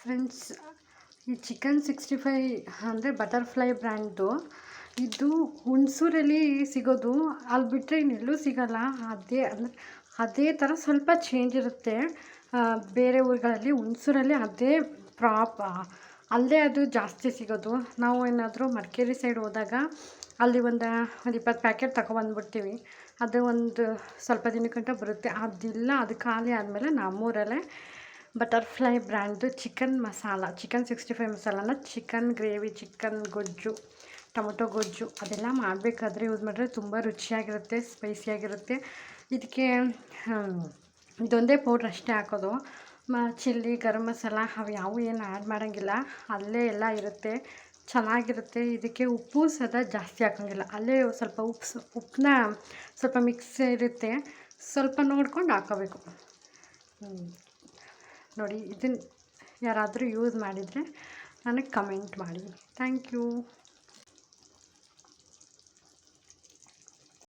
Friends, ಈ chicken 65 ಅಂದರೆ butterfly ಬ್ರ್ಯಾಂಡ್ದು. ಇದು ಹುಣಸೂರಲ್ಲಿ ಸಿಗೋದು. ಅಲ್ಲಿ ಬಿಟ್ಟರೆ ಇನ್ನೆಲ್ಲೂ ಸಿಗೋಲ್ಲ. ಅದೇ ಥರ ಸ್ವಲ್ಪ ಚೇಂಜ್ ಇರುತ್ತೆ ಬೇರೆ ಊರುಗಳಲ್ಲಿ. ಹುಣಸೂರಲ್ಲಿ ಅದೇ ಅಲ್ಲೇ ಅದು ಜಾಸ್ತಿ ಸಿಗೋದು. ನಾವು ಏನಾದರೂ ಮಡಿಕೇರಿ ಸೈಡ್ ಹೋದಾಗ ಅಲ್ಲಿ ಒಂದು 20 ಪ್ಯಾಕೆಟ್ ತಗೊಬಂದ್ಬಿಡ್ತೀವಿ. ಅದು ಒಂದು ಸ್ವಲ್ಪ ದಿನಕ್ಕಂಟ ಬರುತ್ತೆ. ಅದಿಲ್ಲ, ಅದು ಖಾಲಿ ಆದಮೇಲೆ ನಮ್ಮೂರಲ್ಲೇ ಬಟರ್ಫ್ಲೈ ಬ್ರ್ಯಾಂಡ್ದು ಚಿಕನ್ 65 ಮಸಾಲಾನ ಚಿಕನ್ ಗ್ರೇವಿ, ಚಿಕನ್ ಗೊಜ್ಜು, ಟೊಮೊಟೊ ಗೊಜ್ಜು ಅದೆಲ್ಲ ಮಾಡಬೇಕಾದ್ರೆ ಯೂಸ್ ಮಾಡಿದ್ರೆ ತುಂಬ ರುಚಿಯಾಗಿರುತ್ತೆ, ಸ್ಪೈಸಿಯಾಗಿರುತ್ತೆ. ಇದಕ್ಕೆ ಇದೊಂದೇ ಪೌಡ್ರ್ ಅಷ್ಟೇ ಹಾಕೋದು. ಚಿಲ್ಲಿ, ಗರಂ ಮಸಾಲ ಅವು ಯಾವೂ ಏನು ಆ್ಯಡ್ ಮಾಡೋಂಗಿಲ್ಲ. ಅಲ್ಲೇ ಎಲ್ಲ ಇರುತ್ತೆ, ಚೆನ್ನಾಗಿರುತ್ತೆ. ಇದಕ್ಕೆ ಉಪ್ಪು ಸದಾ ಜಾಸ್ತಿ ಹಾಕೋಂಗಿಲ್ಲ. ಅಲ್ಲೇ ಸ್ವಲ್ಪ ಉಪ್ಪನ್ನ ಸ್ವಲ್ಪ ಮಿಕ್ಸ್ ಇರುತ್ತೆ, ಸ್ವಲ್ಪ ನೋಡ್ಕೊಂಡು ಹಾಕೋಬೇಕು. ನೋಡಿ, ಇದನ್ನು ಯಾರಾದರೂ ಯೂಸ್ ಮಾಡಿದರೆ ನನಗೆ ಕಮೆಂಟ್ ಮಾಡಿ. Thank you.